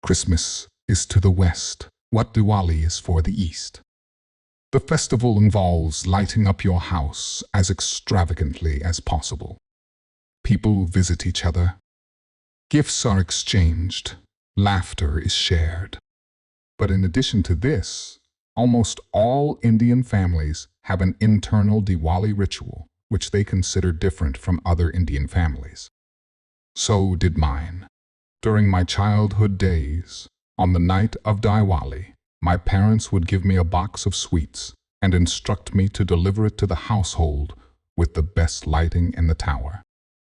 Christmas is to the West what Diwali is for the East. The festival involves lighting up your house as extravagantly as possible. People visit each other. Gifts are exchanged. Laughter is shared. But in addition to this, almost all Indian families have an internal Diwali ritual which they consider different from other Indian families. So did mine. During my childhood days, on the night of Diwali, my parents would give me a box of sweets and instruct me to deliver it to the household with the best lighting in the tower.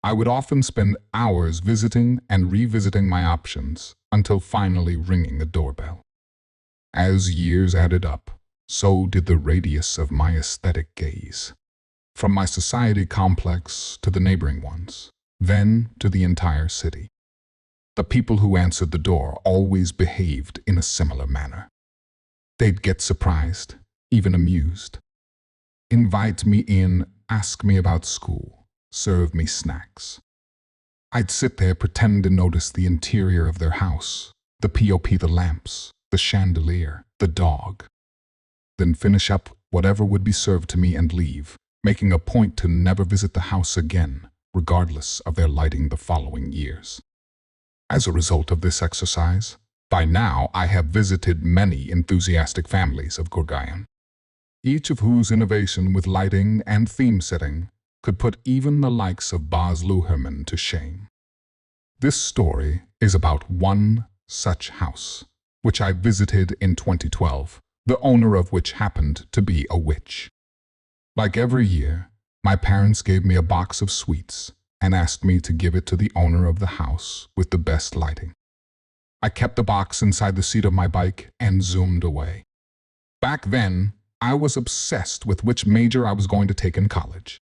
I would often spend hours visiting and revisiting my options until finally ringing the doorbell. As years added up, so did the radius of my aesthetic gaze. From my society complex to the neighboring ones, then to the entire city. The people who answered the door always behaved in a similar manner. They'd get surprised, even amused. Invite me in, ask me about school, serve me snacks. I'd sit there, pretend to notice the interior of their house, the POP, the lamps, the chandelier, the dog. Then finish up whatever would be served to me and leave, making a point to never visit the house again, regardless of their lighting the following years. As a result of this exercise, by now I have visited many enthusiastic families of Gurgaon, each of whose innovation with lighting and theme setting could put even the likes of Baz Luhrmann to shame. This story is about one such house, which I visited in 2012, the owner of which happened to be a witch. Like every year, my parents gave me a box of sweets and asked me to give it to the owner of the house with the best lighting. I kept the box inside the seat of my bike and zoomed away. Back then, I was obsessed with which major I was going to take in college.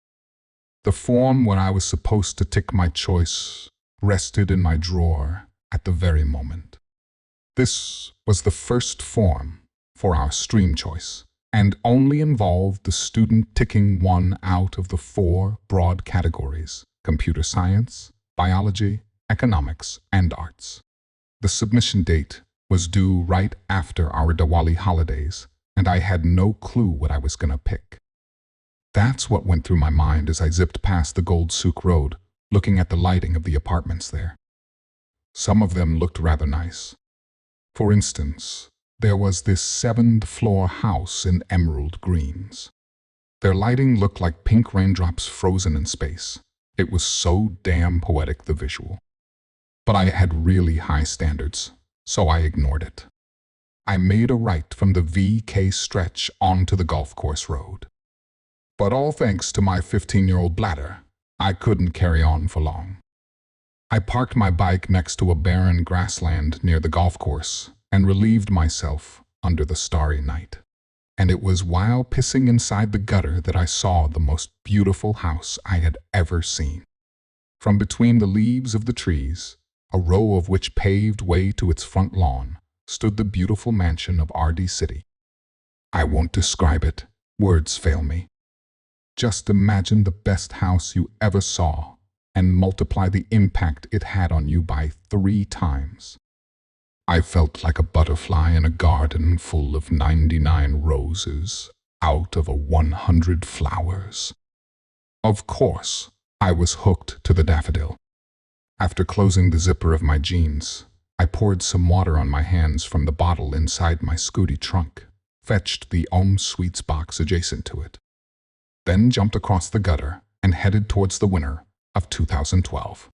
The form where I was supposed to tick my choice rested in my drawer at the very moment. This was the first form for our stream choice, and only involved the student ticking one out of the 4 broad categories: computer science, biology, economics, and arts. The submission date was due right after our Diwali holidays, and I had no clue what I was gonna pick. That's what went through my mind as I zipped past the Gold Souk Road, looking at the lighting of the apartments there. Some of them looked rather nice. For instance, there was this 7th-floor house in emerald greens. Their lighting looked like pink raindrops frozen in space. It was so damn poetic, the visual. But I had really high standards, so I ignored it. I made a right from the VK stretch onto the golf course road. But all thanks to my 15-year-old bladder, I couldn't carry on for long. I parked my bike next to a barren grassland near the golf course and relieved myself under the starry night. And it was while pissing inside the gutter that I saw the most beautiful house I had ever seen. From between the leaves of the trees, a row of which paved way to its front lawn, stood the beautiful mansion of RD City. I won't describe it, words fail me. Just imagine the best house you ever saw and multiply the impact it had on you by 3 times. I felt like a butterfly in a garden full of 99 roses out of 100 flowers. Of course, I was hooked to the daffodil. After closing the zipper of my jeans, I poured some water on my hands from the bottle inside my Scooty trunk, fetched the Om Sweets box adjacent to it, then jumped across the gutter and headed towards the winter of 2012.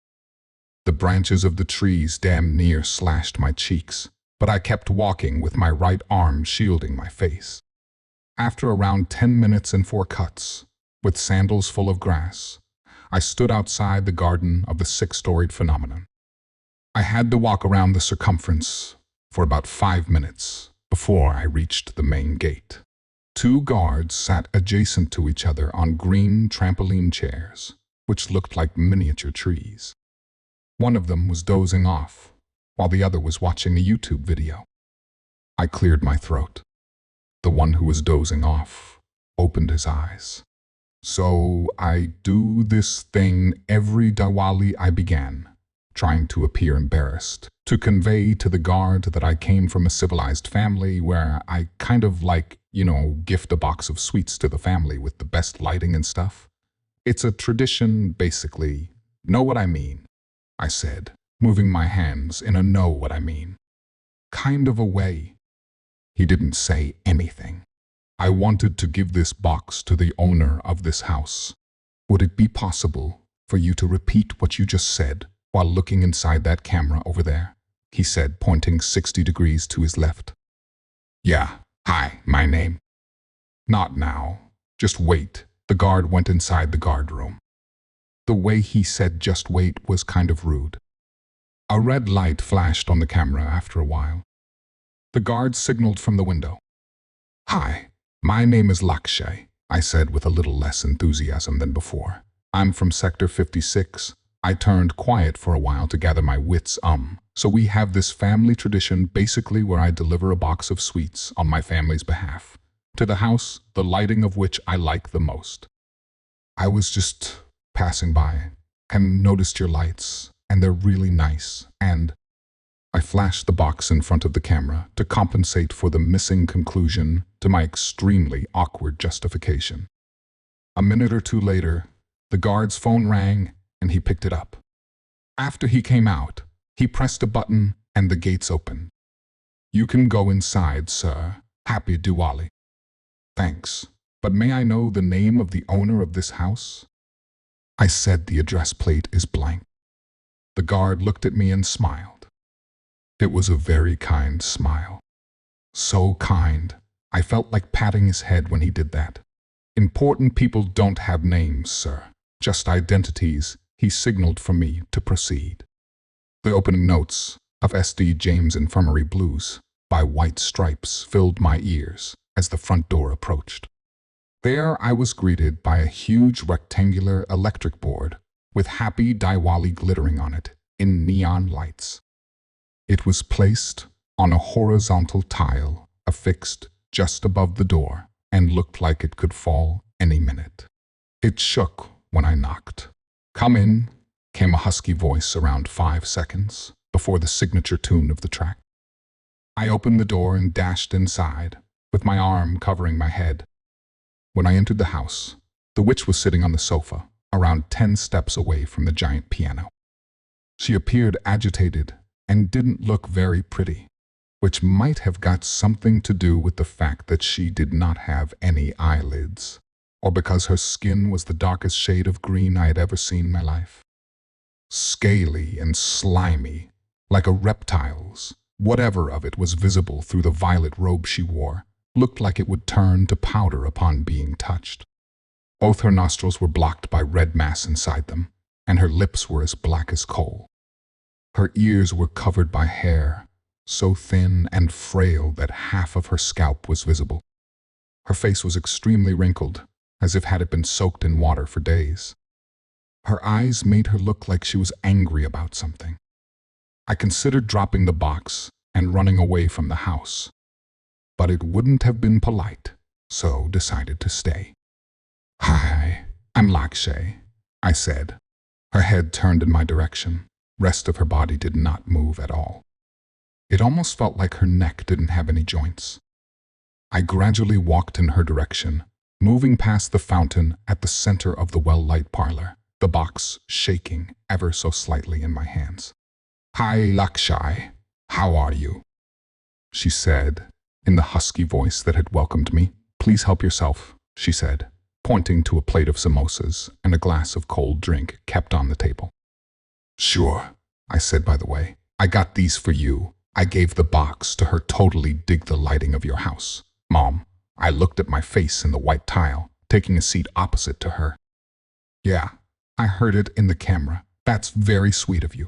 The branches of the trees damn near slashed my cheeks, but I kept walking with my right arm shielding my face. After around 10 minutes and 4 cuts, with sandals full of grass, I stood outside the garden of the 6-storied phenomenon. I had to walk around the circumference for about 5 minutes before I reached the main gate. 2 guards sat adjacent to each other on green trampoline chairs, which looked like miniature trees. One of them was dozing off, while the other was watching a YouTube video. I cleared my throat. The one who was dozing off opened his eyes. "So I do this thing every Diwali," I began, trying to appear embarrassed, to convey to the guard that I came from a civilized family where I kind of gift a box of sweets to the family with the best lighting and stuff. It's a tradition, basically. Know what I mean? I said, moving my hands in a know what I mean kind of a way. He didn't say anything. I wanted to give this box to the owner of this house. Would it be possible for you to repeat what you just said while looking inside that camera over there? He said, pointing 60 degrees to his left. Yeah, hi, my name. Not now. Just wait. The guard went inside the guard room. The way he said just wait was kind of rude. A red light flashed on the camera after a while. The guard signaled from the window. Hi, my name is Lakshay, I said with a little less enthusiasm than before. I'm from Sector 56. I turned quiet for a while to gather my wits. So we have this family tradition basically where I deliver a box of sweets on my family's behalf to the house, the lighting of which I like the most. I was just passing by and noticed your lights, and they're really nice, and I flashed the box in front of the camera to compensate for the missing conclusion to my extremely awkward justification. A minute or two later, the guard's phone rang and he picked it up. After he came out, he pressed a button and the gates opened. You can go inside, sir. Happy Diwali. Thanks, but may I know the name of the owner of this house? I said the address plate is blank. The guard looked at me and smiled. It was a very kind smile. So kind, I felt like patting his head when he did that. Important people don't have names, sir, just identities. He signaled for me to proceed. The opening notes of S.D. James Infirmary Blues by White Stripes filled my ears as the front door approached. There I was greeted by a huge rectangular electric board with Happy Diwali glittering on it in neon lights. It was placed on a horizontal tile affixed just above the door and looked like it could fall any minute. It shook when I knocked. Come in, came a husky voice around 5 seconds before the signature tune of the track. I opened the door and dashed inside, with my arm covering my head. When I entered the house, the witch was sitting on the sofa, around 10 steps away from the giant piano. She appeared agitated and didn't look very pretty, which might have got something to do with the fact that she did not have any eyelids, or because her skin was the darkest shade of green I had ever seen in my life. Scaly and slimy, like a reptile's, whatever of it was visible through the violet robe she wore, looked like it would turn to powder upon being touched. Both her nostrils were blocked by red mass inside them, and her lips were as black as coal. Her ears were covered by hair, so thin and frail that half of her scalp was visible. Her face was extremely wrinkled, as if had it been soaked in water for days. Her eyes made her look like she was angry about something. I considered dropping the box and running away from the house, but it wouldn't have been polite, so decided to stay. Hi, I'm Lakshay, I said. Her head turned in my direction. Rest of her body did not move at all. It almost felt like her neck didn't have any joints. I gradually walked in her direction, moving past the fountain at the center of the well-lit parlor, the box shaking ever so slightly in my hands. Hi, Lakshay. How are you? She said, in the husky voice that had welcomed me. Please help yourself, she said, pointing to a plate of samosas and a glass of cold drink kept on the table. Sure, I said, by the way. I got these for you. I gave the box to her. Totally dig the lighting of your house. Mom, I looked at my face in the white tile, taking a seat opposite to her. Yeah, I heard it in the camera. That's very sweet of you.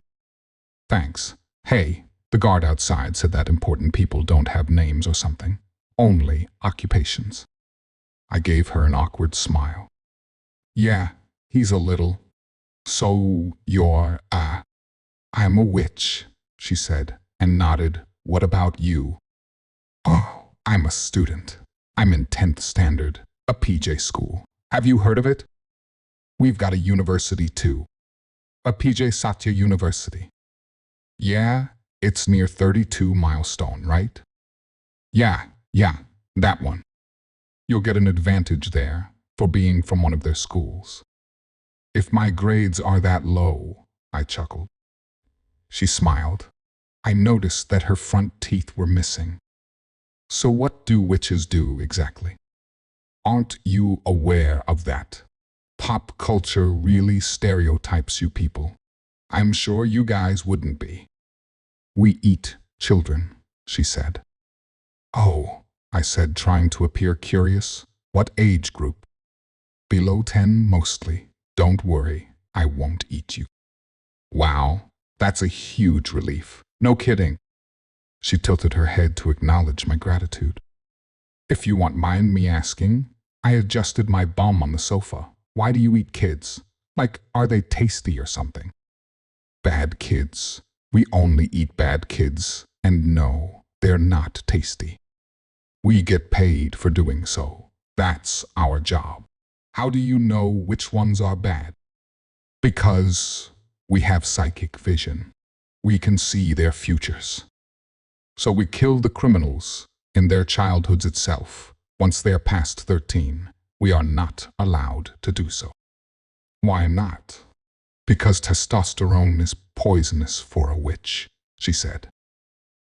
Thanks. Hey, the guard outside said that important people don't have names or something, only occupations. I gave her an awkward smile. Yeah, he's a little. So you're, I'm a witch, she said, and nodded. What about you? Oh, I'm a student. I'm in 10th standard, a PJ school. Have you heard of it? We've got a university too. A PJ Satya University. Yeah, it's near 32 milestone, right? Yeah, that one. You'll get an advantage there for being from one of their schools. If my grades are that low, I chuckled. She smiled. I noticed that her front teeth were missing. So what do witches do exactly? Aren't you aware of that? Pop culture really stereotypes you people. I'm sure you guys wouldn't be. We eat children, she said. Oh, I said, trying to appear curious. What age group? Below 10 mostly. Don't worry, I won't eat you. Wow, that's a huge relief. No kidding. She tilted her head to acknowledge my gratitude. If you won't mind me asking, I adjusted my bum on the sofa. Why do you eat kids? Like, are they tasty or something? Bad kids. We only eat bad kids, and no, they're not tasty. We get paid for doing so. That's our job. How do you know which ones are bad? Because we have psychic vision. We can see their futures. So we kill the criminals in their childhoods itself. Once they're past 13, we are not allowed to do so. Why not? Because testosterone is poisonous for a witch, she said.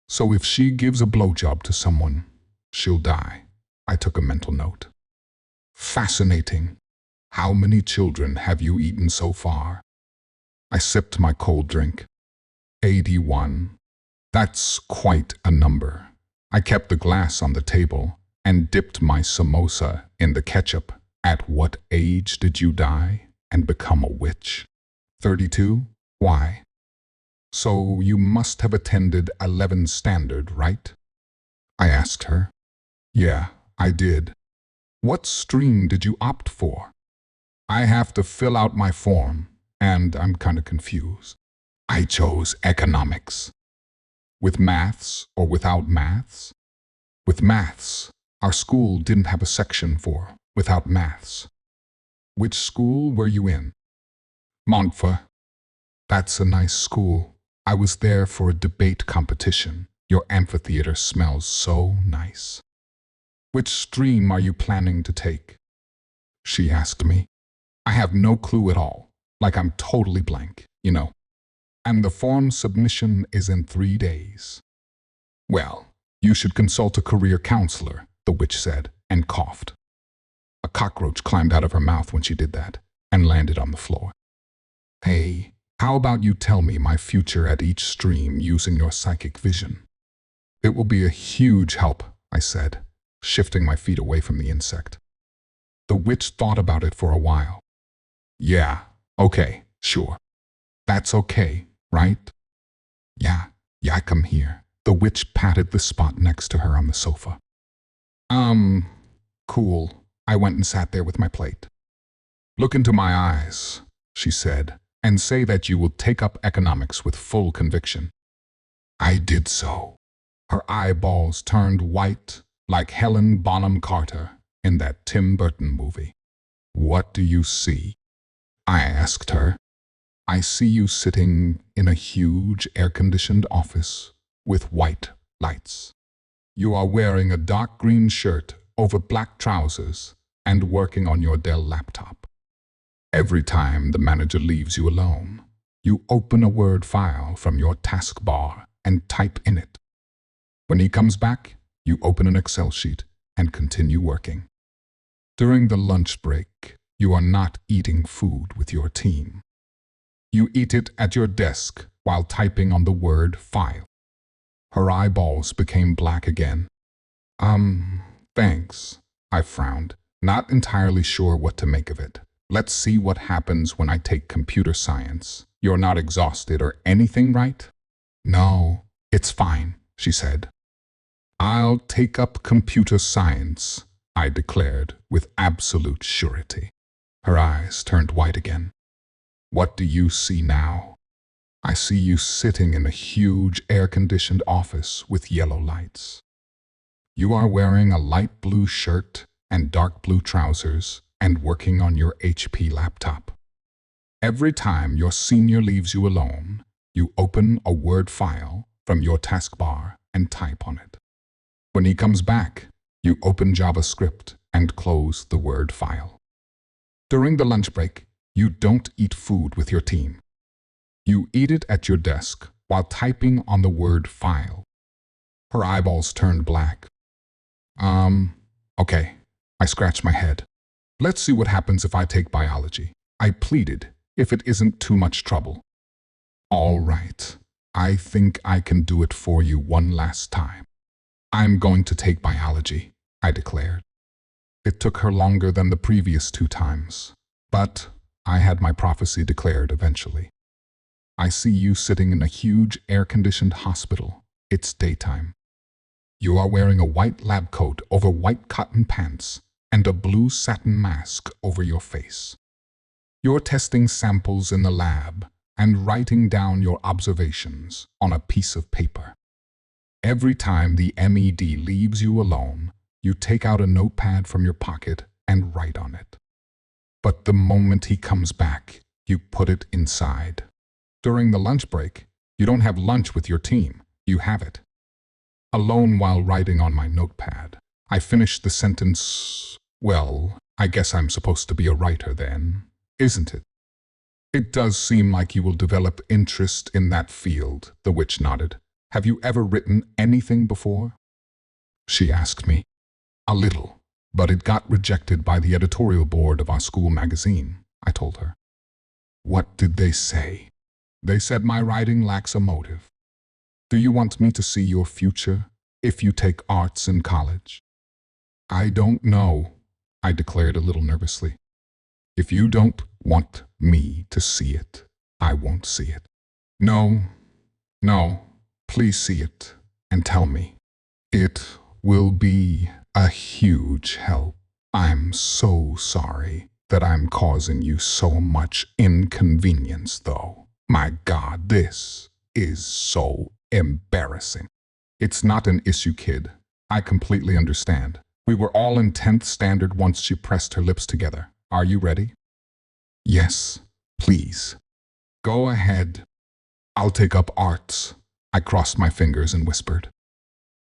So if she gives a blowjob to someone, she'll die. I took a mental note. Fascinating. How many children have you eaten so far? I sipped my cold drink. 81. That's quite a number. I kept the glass on the table and dipped my samosa in the ketchup. At what age did you die and become a witch? 32? Why? So you must have attended 11 standard, right? I asked her. Yeah, I did. What stream did you opt for? I have to fill out my form, and I'm kind of confused. I chose economics. With maths or without maths? With maths. Our school didn't have a section for without maths. Which school were you in? Montfort. That's a nice school. I was there for a debate competition. Your amphitheater smells so nice. Which stream are you planning to take? She asked me. I have no clue at all. Like I'm totally blank, you know. And the form submission is in 3 days. Well, you should consult a career counselor, the witch said, and coughed. A cockroach climbed out of her mouth when she did that, and landed on the floor. Hey, how about you tell me my future at each stream using your psychic vision? It will be a huge help, I said, shifting my feet away from the insect. The witch thought about it for a while. Yeah, okay, sure. That's okay, right? Yeah, come here. The witch patted the spot next to her on the sofa. Cool. I went and sat there with my plate. Look into my eyes, she said, and say that you will take up economics with full conviction. I did so. Her eyeballs turned white like Helen Bonham Carter in that Tim Burton movie. What do you see? I asked her. I see you sitting in a huge air-conditioned office with white lights. You are wearing a dark green shirt over black trousers and working on your Dell laptop. Every time the manager leaves you alone, you open a Word file from your taskbar and type in it. When he comes back, you open an Excel sheet and continue working. During the lunch break, you are not eating food with your team. You eat it at your desk while typing on the Word file. Her eyeballs became black again. Thanks, I frowned, not entirely sure what to make of it. Let's see what happens when I take computer science. You're not exhausted or anything, right? No, it's fine, she said. I'll take up computer science, I declared with absolute surety. Her eyes turned white again. What do you see now? I see you sitting in a huge air-conditioned office with yellow lights. You are wearing a light blue shirt and dark blue trousers and working on your HP laptop. Every time your senior leaves you alone, You open a Word file from your taskbar and type on it. When he comes back, you open JavaScript and close the Word file. During the lunch break, you don't eat food with your team. You eat it at your desk while typing on the Word file. Her eyeballs turned black. Okay. I scratched my head. Let's see what happens if I take biology. I pleaded, if it isn't too much trouble. All right. I think I can do it for you one last time. I'm going to take biology, I declared. It took her longer than the previous 2 times, but I had my prophecy declared eventually. I see you sitting in a huge air-conditioned hospital. It's daytime. You are wearing a white lab coat over white cotton pants and a blue satin mask over your face. You're testing samples in the lab and writing down your observations on a piece of paper. Every time the MED leaves you alone, you take out a notepad from your pocket and write on it. But the moment he comes back, you put it inside. During the lunch break, you don't have lunch with your team, you have it. Alone while writing on my notepad, I finished the sentence, well, I guess I'm supposed to be a writer then, isn't it? It does seem like you will develop interest in that field, the witch nodded. Have you ever written anything before? She asked me. A little, but it got rejected by the editorial board of our school magazine, I told her. What did they say? They said my writing lacks a motive. Do you want me to see your future if you take arts in college? I don't know, I declared a little nervously. If you don't want me to see it, I won't see it. No, please see it and tell me. It will be a huge help. I'm so sorry that I'm causing you so much inconvenience, though. My God, this is so embarrassing. It's not an issue, kid. I completely understand. We were all in 10th standard once she pressed her lips together. Are you ready? Yes, please. Go ahead. I'll take up arts. I crossed my fingers and whispered.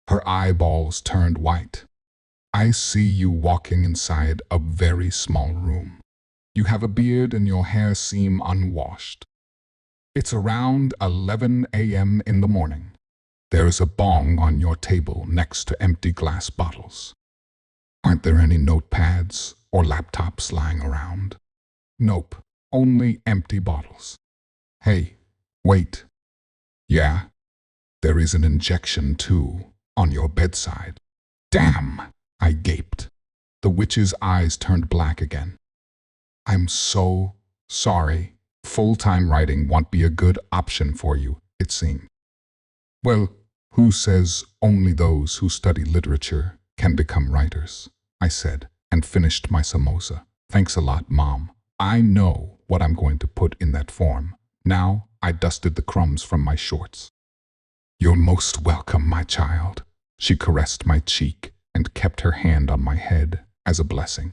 Her eyeballs turned white. I see you walking inside a very small room. You have a beard and your hair seem unwashed. It's around 11 a.m. in the morning. There is a bong on your table next to empty glass bottles. Aren't there any notepads or laptops lying around? Nope, only empty bottles. Hey, wait. Yeah, there is an injection too, on your bedside. Damn, I gaped. The witch's eyes turned black again. I'm so sorry. Full-time writing won't be a good option for you, it seemed. Well, who says only those who study literature can become writers? I said, and finished my samosa. Thanks a lot, Mom. I know what I'm going to put in that form. Now I dusted the crumbs from my shorts. You're most welcome, my child. She caressed my cheek and kept her hand on my head as a blessing.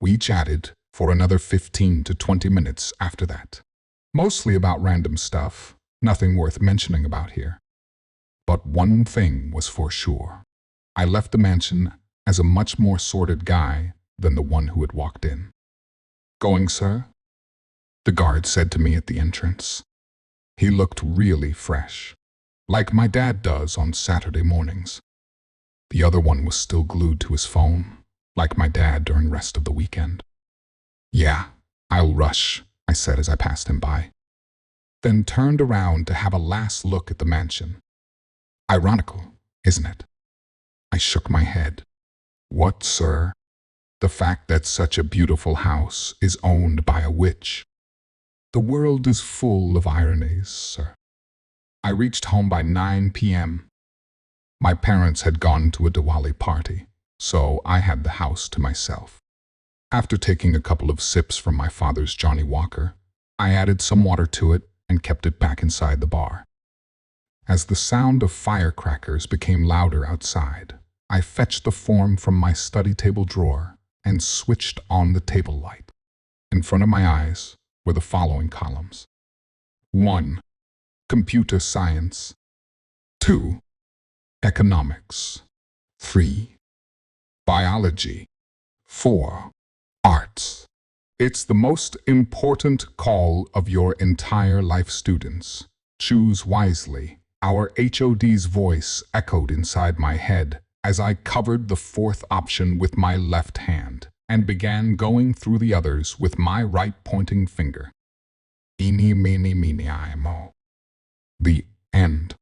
We chatted for another 15 to 20 minutes after that. Mostly about random stuff, nothing worth mentioning about here. But one thing was for sure. I left the mansion as a much more sordid guy than the one who had walked in. Going, sir? The guard said to me at the entrance. He looked really fresh, like my dad does on Saturday mornings. The other one was still glued to his phone, like my dad during rest of the weekend. Yeah, I'll rush, I said as I passed him by. Then turned around to have a last look at the mansion. Ironical, isn't it? I shook my head. What, sir? The fact that such a beautiful house is owned by a witch. The world is full of ironies, sir. I reached home by 9 p.m. My parents had gone to a Diwali party, so I had the house to myself. After taking a couple of sips from my father's Johnny Walker, I added some water to it and kept it back inside the bar. As the sound of firecrackers became louder outside, I fetched the form from my study table drawer and switched on the table light. In front of my eyes were the following columns. 1. Computer science. 2. Economics. 3. Biology. 4. Arts. It's the most important call of your entire life, students. Choose wisely. Our HOD's voice echoed inside my head as I covered the fourth option with my left hand and began going through the others with my right pointing finger. Eeny, meeny, miny, mo. The end.